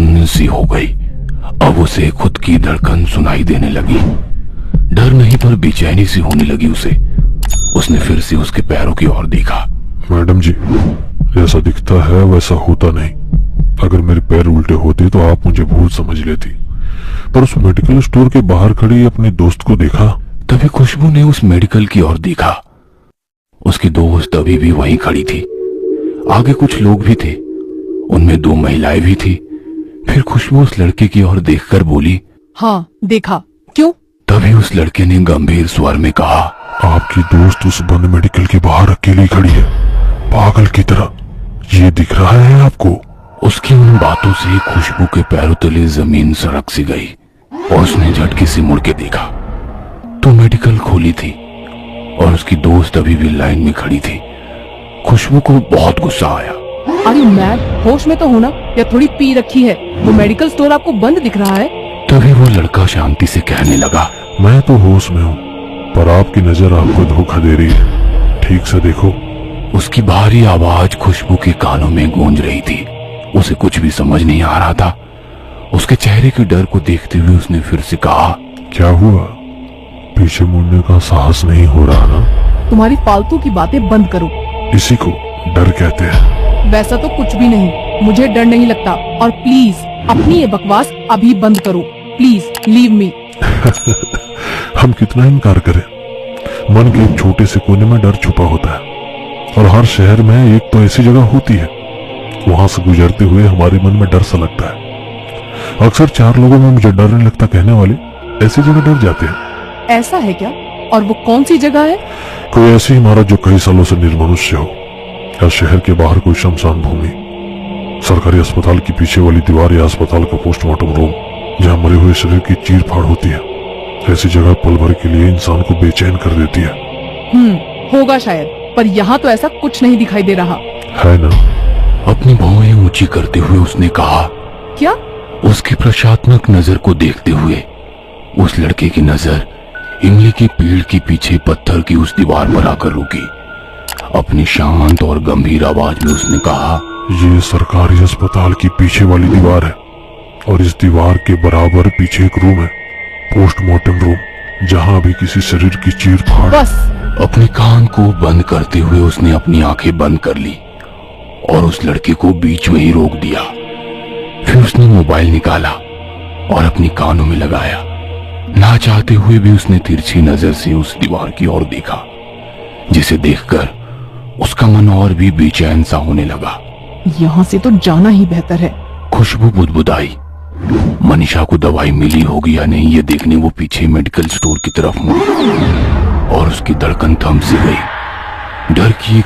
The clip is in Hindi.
सुन्न सी हो गई। अब उसे खुद की धड़कन सुनाई देने लगी। डर नहीं पर बेचैनी सी होने लगी उसे। उसने फिर से उसके पैरों की ओर देखा। मैडम जी, जैसा दिखता है वैसा होता नहीं। अगर मेरे पैर उल्टे होते तो आप मुझे भूल समझ लेती। पर उस मेडिकल स्टोर के बाहर खड़ी अपने दोस्त को देखा। तभी खुशबू ने उस मेडिकल की ओर देखा। उसकी दोस्त अभी भी वहीं खड़ी थी। आगे कुछ लोग भी थे, उनमें 2 महिलाएं भी थी। फिर खुशबू उस लड़के की ओर देखकर बोली, हाँ देखा, क्यों? तभी उस लड़के ने गंभीर स्वर में कहा, आपकी दोस्त उस बंद मेडिकल के बाहर अकेली खड़ी है, पागल की तरह। ये दिख रहा है आपको? उसकी उन बातों से खुशबू के पैरों तले जमीन सरक सी गई और उसने झटके से मुड़ के देखा तो मेडिकल खोली थी और उसकी दोस्त अभी भी लाइन में खड़ी थी। खुशबू को बहुत गुस्सा आया। अरे मैड, होश में तो होना, या थोड़ी पी रखी है? वो मेडिकल स्टोर आपको बंद दिख रहा है? तभी वो लड़का शांति से कहने लगा, मैं तो होश में हूँ, पर आपकी नजर आपको धोखा दे रही है। ठीक से देखो। उसकी भारी आवाज खुशबू के कानों में गूंज रही थी। उसे कुछ भी समझ नहीं आ रहा था। उसके चेहरे के डर को देखते हुए उसने फिर से कहा, क्या हुआ? पीछे मुड़ने का साहस नहीं हो रहा ना? तुम्हारी फालतू की बातें बंद करो। इसी को डर कहते हैं। वैसा तो कुछ भी नहीं, मुझे डर नहीं लगता। और प्लीज अपनी ये बकवास अभी बंद करो। Please leave me. हम कितना इनकार करें, मन के एक छोटे से कोने में डर छुपा होता है। और हर शहर में एक तो ऐसी जगह होती है, वहां से गुजरते हुए हमारे मन में डर सा लगता है। अक्सर 4 लोगों में मुझे डर नहीं लगता कहने वाले ऐसी जगह डर जाते हैं। ऐसा है क्या? और वो कौन सी जगह है? कोई ऐसी इमारत जो कई सालों से निर्मनुष्य हो, या शहर के बाहर कोई शमशान भूमि, सरकारी अस्पताल की पीछे वाली दीवार, या अस्पताल का पोस्टमार्टम रूम जहाँ मरे हुए शरीर की चीर फाड़ होती है। ऐसी जगह पल भर के लिए इंसान को बेचैन कर देती है। होगा शायद, पर यहाँ तो ऐसा कुछ नहीं दिखाई दे रहा है ना? अपनी भौहें ऊंची करते हुए उसने कहा। क्या? उसकी प्रशात्मक नजर को देखते हुए उस लड़के की नजर इमली के पेड़ के पीछे पत्थर की उस दीवार पर आकर रुकी। अपनी शांत और गंभीर आवाज में उसने कहा, ये सरकारी अस्पताल की पीछे वाली दीवार है, और इस दीवार के बराबर पीछे एक रूम है, पोस्टमार्टम रूम, जहाँ भी किसी शरीर की चीर फाड़। बस। अपने कान को बंद करते हुए उसने अपनी आंखें बंद कर ली और उस लड़के को बीच में ही रोक दिया। फिर उसने मोबाइल निकाला और अपनी कानों में लगाया। ना चाहते हुए भी उसने तिरछी नजर से उस दीवार की ओर देखा, जिसे देखकर उसका मन और भी बेचैन सा होने लगा। यहाँ से तो जाना ही बेहतर है। खुशबू बुदबुदाई। मनीषा को दवाई मिली होगी या नहीं ये देखने वो पीछे मेडिकल स्टोर की तरफ मुड़ी और उसकी धड़कन थम सी गई। डर की एक